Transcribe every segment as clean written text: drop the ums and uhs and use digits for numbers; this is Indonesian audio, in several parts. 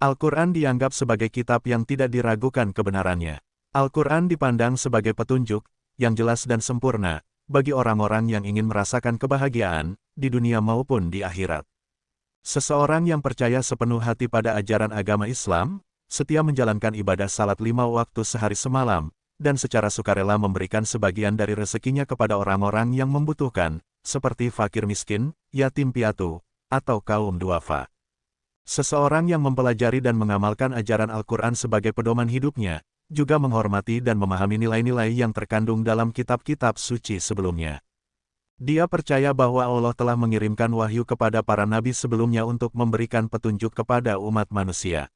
Al-Quran dianggap sebagai kitab yang tidak diragukan kebenarannya. Al-Quran dipandang sebagai petunjuk yang jelas dan sempurna bagi orang-orang yang ingin merasakan kebahagiaan di dunia maupun di akhirat. Seseorang yang percaya sepenuh hati pada ajaran agama Islam, setia menjalankan ibadah salat 5 waktu sehari semalam, dan secara sukarela memberikan sebagian dari rezekinya kepada orang-orang yang membutuhkan, seperti fakir miskin, yatim piatu, atau kaum duafa. Seseorang yang mempelajari dan mengamalkan ajaran Al-Quran sebagai pedoman hidupnya, juga menghormati dan memahami nilai-nilai yang terkandung dalam kitab-kitab suci sebelumnya. Dia percaya bahwa Allah telah mengirimkan wahyu kepada para nabi sebelumnya untuk memberikan petunjuk kepada umat manusia.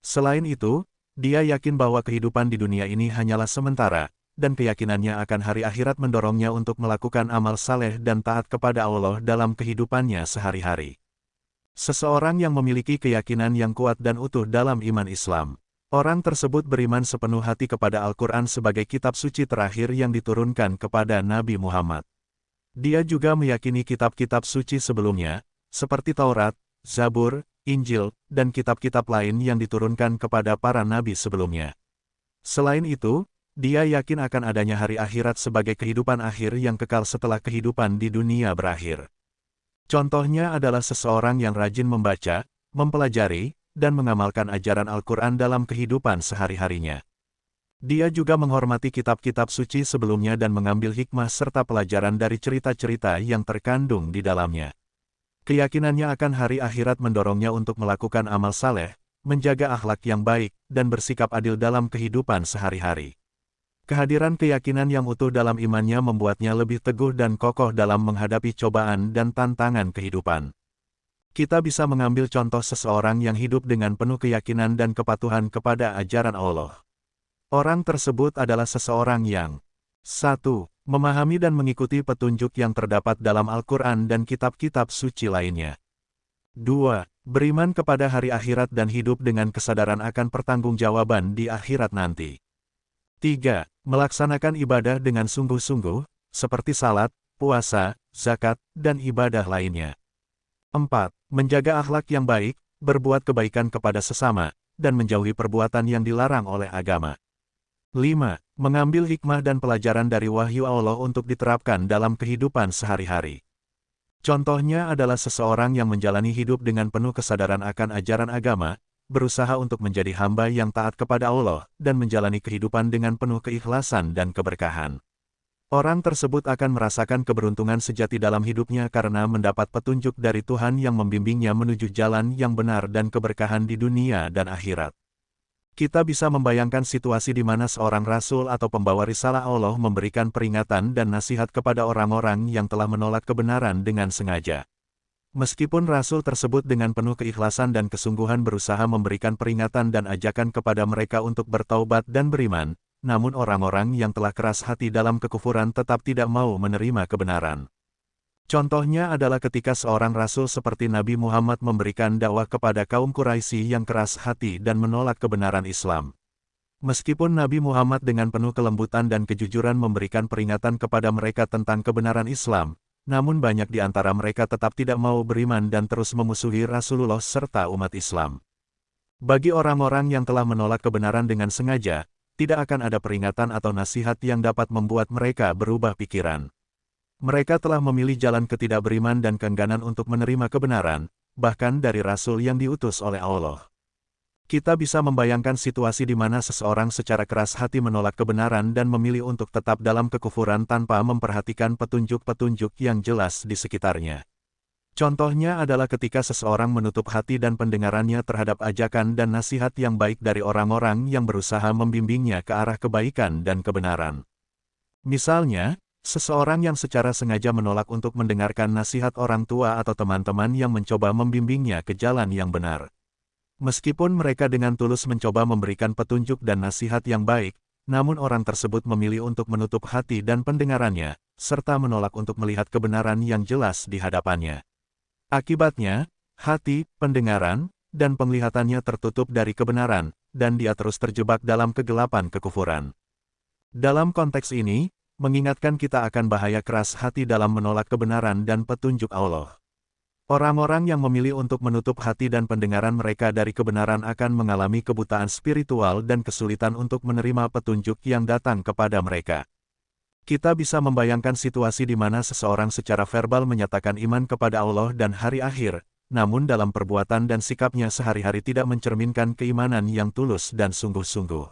Selain itu, dia yakin bahwa kehidupan di dunia ini hanyalah sementara, dan keyakinannya akan hari akhirat mendorongnya untuk melakukan amal saleh dan taat kepada Allah dalam kehidupannya sehari-hari. Seseorang yang memiliki keyakinan yang kuat dan utuh dalam iman Islam, orang tersebut beriman sepenuh hati kepada Al-Quran sebagai kitab suci terakhir yang diturunkan kepada Nabi Muhammad. Dia juga meyakini kitab-kitab suci sebelumnya, seperti Taurat, Zabur, Injil, dan kitab-kitab lain yang diturunkan kepada para nabi sebelumnya. Selain itu, dia yakin akan adanya hari akhirat sebagai kehidupan akhir yang kekal setelah kehidupan di dunia berakhir. Contohnya adalah seseorang yang rajin membaca, mempelajari, dan mengamalkan ajaran Al-Quran dalam kehidupan sehari-harinya. Dia juga menghormati kitab-kitab suci sebelumnya dan mengambil hikmah serta pelajaran dari cerita-cerita yang terkandung di dalamnya. Keyakinannya akan hari akhirat mendorongnya untuk melakukan amal saleh, menjaga akhlak yang baik, dan bersikap adil dalam kehidupan sehari-hari. Kehadiran keyakinan yang utuh dalam imannya membuatnya lebih teguh dan kokoh dalam menghadapi cobaan dan tantangan kehidupan. Kita bisa mengambil contoh seseorang yang hidup dengan penuh keyakinan dan kepatuhan kepada ajaran Allah. Orang tersebut adalah seseorang yang 1. Memahami dan mengikuti petunjuk yang terdapat dalam Al-Quran dan kitab-kitab suci lainnya. 2. Beriman kepada hari akhirat dan hidup dengan kesadaran akan pertanggungjawaban di akhirat nanti. 3. Melaksanakan ibadah dengan sungguh-sungguh, seperti salat, puasa, zakat, dan ibadah lainnya. 4. Menjaga akhlak yang baik, berbuat kebaikan kepada sesama, dan menjauhi perbuatan yang dilarang oleh agama. 5. Mengambil hikmah dan pelajaran dari wahyu Allah untuk diterapkan dalam kehidupan sehari-hari. Contohnya adalah seseorang yang menjalani hidup dengan penuh kesadaran akan ajaran agama, berusaha untuk menjadi hamba yang taat kepada Allah, dan menjalani kehidupan dengan penuh keikhlasan dan keberkahan. Orang tersebut akan merasakan keberuntungan sejati dalam hidupnya karena mendapat petunjuk dari Tuhan yang membimbingnya menuju jalan yang benar dan keberkahan di dunia dan akhirat. Kita bisa membayangkan situasi di mana seorang rasul atau pembawa risalah Allah memberikan peringatan dan nasihat kepada orang-orang yang telah menolak kebenaran dengan sengaja. Meskipun rasul tersebut dengan penuh keikhlasan dan kesungguhan berusaha memberikan peringatan dan ajakan kepada mereka untuk bertaubat dan beriman, namun orang-orang yang telah keras hati dalam kekufuran tetap tidak mau menerima kebenaran. Contohnya adalah ketika seorang rasul seperti Nabi Muhammad memberikan dakwah kepada kaum Quraisy yang keras hati dan menolak kebenaran Islam. Meskipun Nabi Muhammad dengan penuh kelembutan dan kejujuran memberikan peringatan kepada mereka tentang kebenaran Islam, namun banyak di antara mereka tetap tidak mau beriman dan terus memusuhi Rasulullah serta umat Islam. Bagi orang-orang yang telah menolak kebenaran dengan sengaja, tidak akan ada peringatan atau nasihat yang dapat membuat mereka berubah pikiran. Mereka telah memilih jalan ketidakberiman dan keengganan untuk menerima kebenaran, bahkan dari Rasul yang diutus oleh Allah. Kita bisa membayangkan situasi di mana seseorang secara keras hati menolak kebenaran dan memilih untuk tetap dalam kekufuran tanpa memperhatikan petunjuk-petunjuk yang jelas di sekitarnya. Contohnya adalah ketika seseorang menutup hati dan pendengarannya terhadap ajakan dan nasihat yang baik dari orang-orang yang berusaha membimbingnya ke arah kebaikan dan kebenaran. Misalnya, seseorang yang secara sengaja menolak untuk mendengarkan nasihat orang tua atau teman-teman yang mencoba membimbingnya ke jalan yang benar. Meskipun mereka dengan tulus mencoba memberikan petunjuk dan nasihat yang baik, namun orang tersebut memilih untuk menutup hati dan pendengarannya, serta menolak untuk melihat kebenaran yang jelas di hadapannya. Akibatnya, hati, pendengaran, dan penglihatannya tertutup dari kebenaran, dan dia terus terjebak dalam kegelapan kekufuran. Dalam konteks ini, mengingatkan kita akan bahaya keras hati dalam menolak kebenaran dan petunjuk Allah. Orang-orang yang memilih untuk menutup hati dan pendengaran mereka dari kebenaran akan mengalami kebutaan spiritual dan kesulitan untuk menerima petunjuk yang datang kepada mereka. Kita bisa membayangkan situasi di mana seseorang secara verbal menyatakan iman kepada Allah dan hari akhir, namun dalam perbuatan dan sikapnya sehari-hari tidak mencerminkan keimanan yang tulus dan sungguh-sungguh.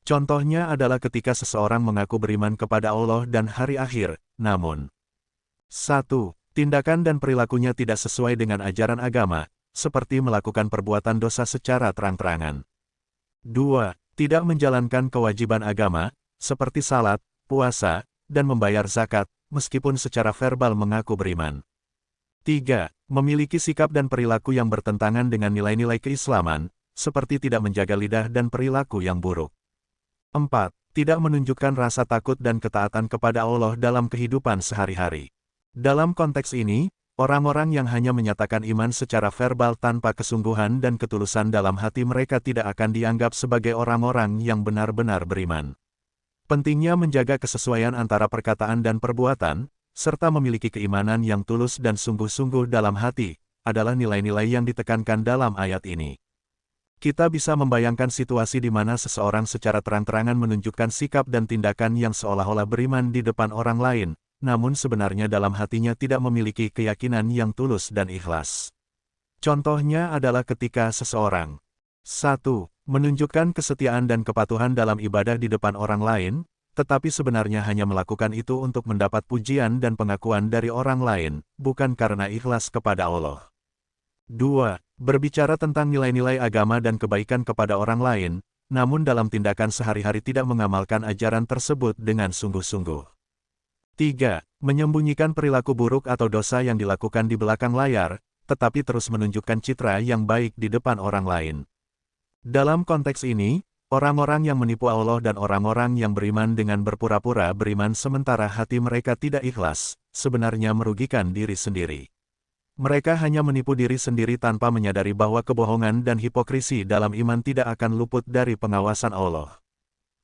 Contohnya adalah ketika seseorang mengaku beriman kepada Allah dan hari akhir, namun 1. Tindakan dan perilakunya tidak sesuai dengan ajaran agama, seperti melakukan perbuatan dosa secara terang-terangan. 2. Tidak menjalankan kewajiban agama, seperti salat, puasa, dan membayar zakat, meskipun secara verbal mengaku beriman. 3. Memiliki sikap dan perilaku yang bertentangan dengan nilai-nilai keislaman, seperti tidak menjaga lidah dan perilaku yang buruk. 4. Tidak menunjukkan rasa takut dan ketaatan kepada Allah dalam kehidupan sehari-hari. Dalam konteks ini, orang-orang yang hanya menyatakan iman secara verbal tanpa kesungguhan dan ketulusan dalam hati mereka tidak akan dianggap sebagai orang-orang yang benar-benar beriman. Pentingnya menjaga kesesuaian antara perkataan dan perbuatan, serta memiliki keimanan yang tulus dan sungguh-sungguh dalam hati, adalah nilai-nilai yang ditekankan dalam ayat ini. Kita bisa membayangkan situasi di mana seseorang secara terang-terangan menunjukkan sikap dan tindakan yang seolah-olah beriman di depan orang lain, namun sebenarnya dalam hatinya tidak memiliki keyakinan yang tulus dan ikhlas. Contohnya adalah ketika seseorang 1. Menunjukkan kesetiaan dan kepatuhan dalam ibadah di depan orang lain, tetapi sebenarnya hanya melakukan itu untuk mendapat pujian dan pengakuan dari orang lain, bukan karena ikhlas kepada Allah. 2. Berbicara tentang nilai-nilai agama dan kebaikan kepada orang lain, namun dalam tindakan sehari-hari tidak mengamalkan ajaran tersebut dengan sungguh-sungguh. 3. Menyembunyikan perilaku buruk atau dosa yang dilakukan di belakang layar, tetapi terus menunjukkan citra yang baik di depan orang lain. Dalam konteks ini, orang-orang yang menipu Allah dan orang-orang yang beriman dengan berpura-pura beriman sementara hati mereka tidak ikhlas, sebenarnya merugikan diri sendiri. Mereka hanya menipu diri sendiri tanpa menyadari bahwa kebohongan dan hipokrisi dalam iman tidak akan luput dari pengawasan Allah.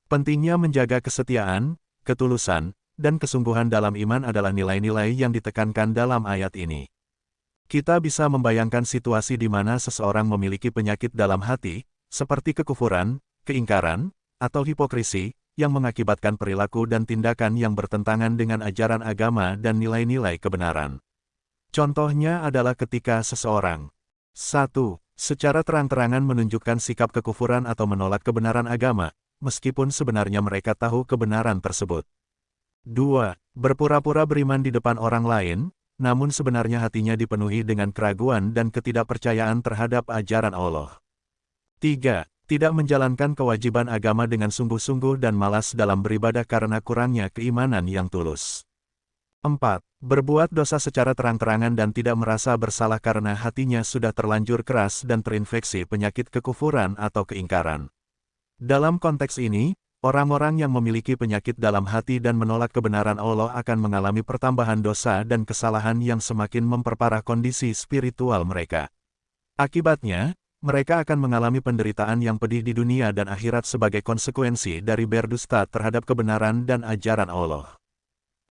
Pentingnya menjaga kesetiaan, ketulusan, dan kesungguhan dalam iman adalah nilai-nilai yang ditekankan dalam ayat ini. Kita bisa membayangkan situasi di mana seseorang memiliki penyakit dalam hati, seperti kekufuran, keingkaran, atau hipokrisi, yang mengakibatkan perilaku dan tindakan yang bertentangan dengan ajaran agama dan nilai-nilai kebenaran. Contohnya adalah ketika seseorang 1. Secara terang-terangan menunjukkan sikap kekufuran atau menolak kebenaran agama, meskipun sebenarnya mereka tahu kebenaran tersebut. 2. Berpura-pura beriman di depan orang lain, namun sebenarnya hatinya dipenuhi dengan keraguan dan ketidakpercayaan terhadap ajaran Allah. 3. Tidak menjalankan kewajiban agama dengan sungguh-sungguh dan malas dalam beribadah karena kurangnya keimanan yang tulus. 4. Berbuat dosa secara terang-terangan dan tidak merasa bersalah karena hatinya sudah terlanjur keras dan terinfeksi penyakit kekufuran atau keingkaran. Dalam konteks ini, orang-orang yang memiliki penyakit dalam hati dan menolak kebenaran Allah akan mengalami pertambahan dosa dan kesalahan yang semakin memperparah kondisi spiritual mereka. Akibatnya, mereka akan mengalami penderitaan yang pedih di dunia dan akhirat sebagai konsekuensi dari berdusta terhadap kebenaran dan ajaran Allah.